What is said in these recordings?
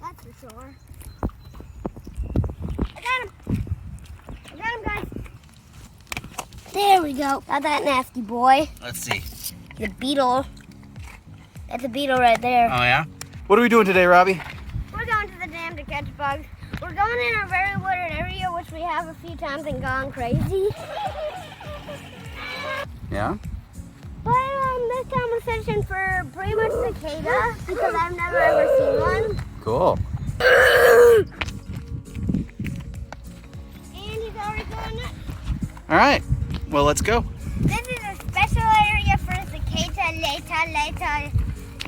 That's for sure. I got him. I got him, guys. There we go. Got that nasty boy. Let's see. The beetle. That's a beetle right there. Oh, yeah? What are we doing today, Robbie? We're going to the dam to catch bugs. We're going in a very wooded area, which we have a few times and gone crazy. Yeah? But this time we're searching for pretty much cicada because I've never ever seen one. Cool. And he's already going nuts. All right. Well, let's go. This is a special area for cicada later.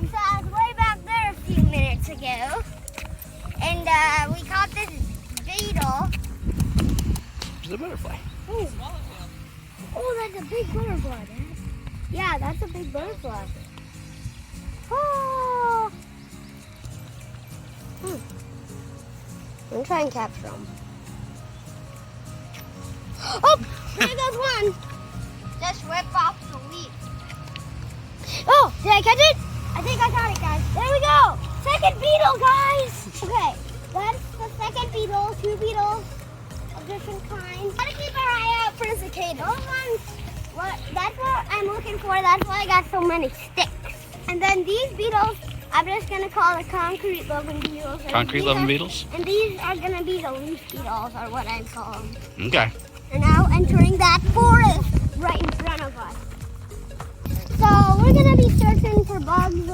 We saw us way back there a few minutes ago. And we caught this beetle. There's a butterfly. Oh, that's a big butterfly, Dad. Yeah, that's a big butterfly. Oh. I'm gonna try and capture him. Oh, there goes one. Just rip off the leaf. Oh, did I catch it? I think I got it, guys. There we go. Second beetle, guys. Okay, that's the second beetle. 2 beetles of different kinds. Gotta keep our eye out for the cicada. Those ones, that's what I'm looking for. That's why I got so many sticks. And then these beetles, I'm just gonna call the concrete loving beetles. Concrete loving beetles? And these are gonna be the leaf beetles, or what I call them. Okay. We're now entering that forest right in front of us. So we're gonna be searching for bugs,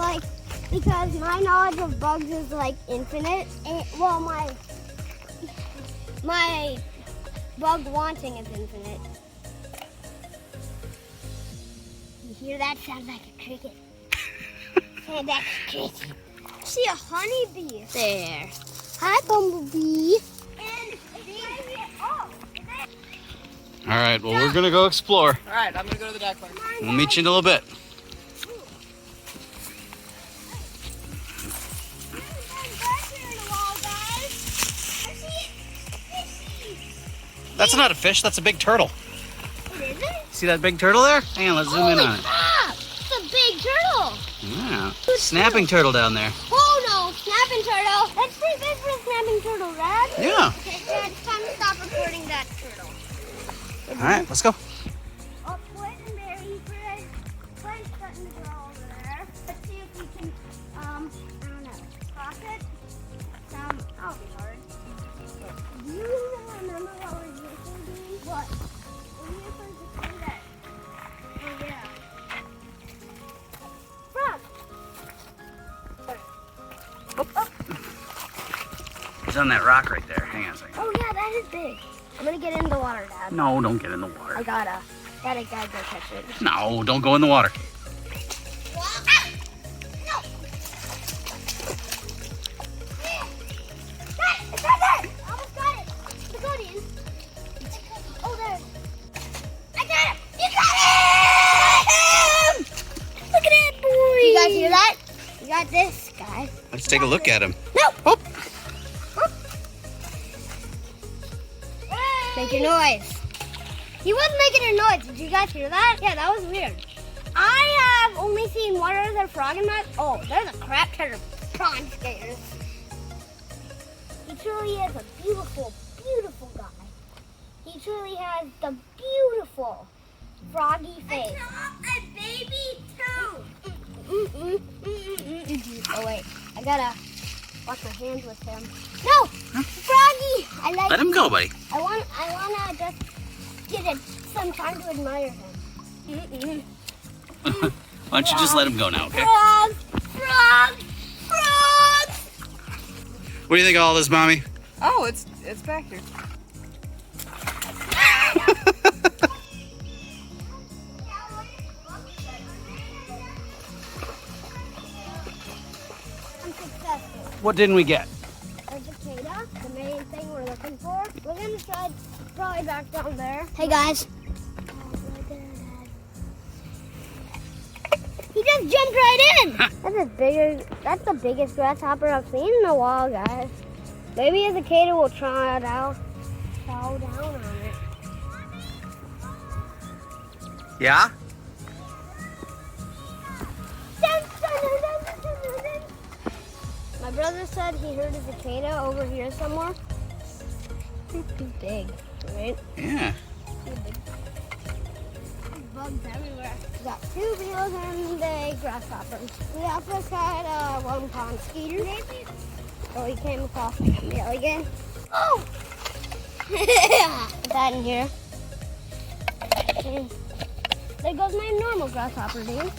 because my knowledge of bugs is infinite. Well, my bug wanting is infinite. You hear that? Sounds like a cricket. Hey, that's a cricket. See a honeybee there. Hi, bumblebee. And All right. Well, we're going to go explore. All right, I'm going to go to the duck park. We'll meet you in a little bit. That's not a fish. That's a big turtle. It isn't? See that big turtle there? Hang on, let's zoom in on it. It's a big turtle. Yeah. Snapping turtle down there. Oh no, snapping turtle. That's pretty big for a snapping turtle, Dad. Yeah. Okay, Dad, it's time to stop recording that turtle. All right, let's go. Oh, Flint and Mary, Flint's starting to grow over there. Let's see if we can, I don't know, cross it. That'll be hard. Do you remember what we're using? What? We're using to do that. Oh, yeah. Frog! It's on that rock right there. Hang on a second. Oh, yeah, that is big. I'm gonna get in the water, Dad. No, don't get in the water. I gotta go catch it. No, don't go in the water. No! It's right there! I almost got it. The guardian. Oh, there. I got him! You got him! Look at that boy! You guys hear that? You got this, guys. Let's take a look at him. No! Oh. Make your noise. He was making a noise. Did you guys hear that? Yeah, that was weird. I have only seen one other frog in my... Oh, there's a crap ton of prawn skaters. He truly is a beautiful, beautiful guy. He truly has the beautiful froggy face. I saw a baby too. Oh wait, I gotta wash my hands with him. No, froggy. I like. Let him go, buddy. I wanna just get some time to admire him. Why don't you just let him go now, okay? Frog, frog, frog. What do you think of all this, Mommy? Oh, it's back here. I'm successful. What didn't we get? A cicada, the main thing we're looking for. We're gonna try probably back down there. Hey guys. He just jumped right in. That's the biggest grasshopper I've seen in a while, guys. Maybe a cicada will try it out. Chow down on it. Yeah? My brother said he heard a cicada over here somewhere. He's big, right? Yeah. He's big. There's bugs everywhere. We got 2 beetles and a grasshopper. We also got one pond skeeter. So we came across a meal again. Oh! Put that in here. And there goes my normal grasshopper, dude.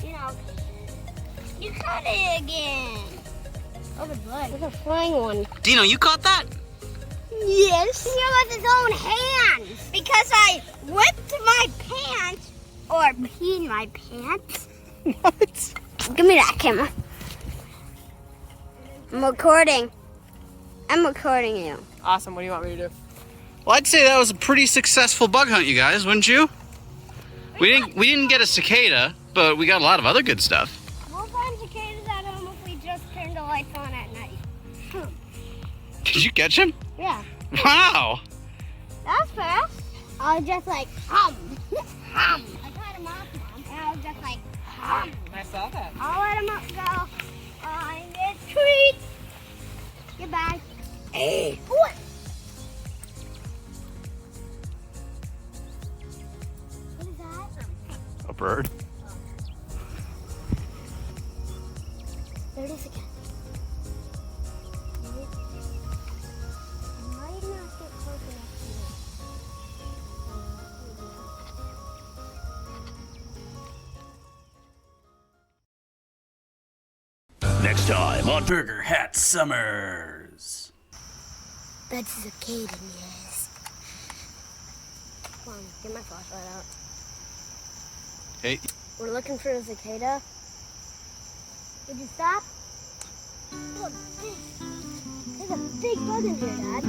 You caught it again. Oh, it's blood. There's a flying one. Dino, you caught that? Yes. He with his own hands. Because I whipped my pants or peed my pants. What? Give me that camera. I'm recording. I'm recording you. Awesome. What do you want me to do? Well, I'd say that was a pretty successful bug hunt, you guys, wouldn't you? We didn't get a cicada, but we got a lot of other good stuff. We'll find cicadas at home if we just turn the lights on at night. Did you catch him? Yeah. Wow. That was fast. I was just like, hum. Hum. I caught him off, Mom. And I was just like, hum. I saw that. I'll let him up go. Find a treat. Goodbye. Hey. What? What is that? A bird. 30 seconds. Might not get close enough to Next time on Burger Hat Summers. That's a cicada, yes. Come on, get my flashlight out. Hey. We're looking for a cicada. Would you stop? Look, there's a big bug in here, Dad.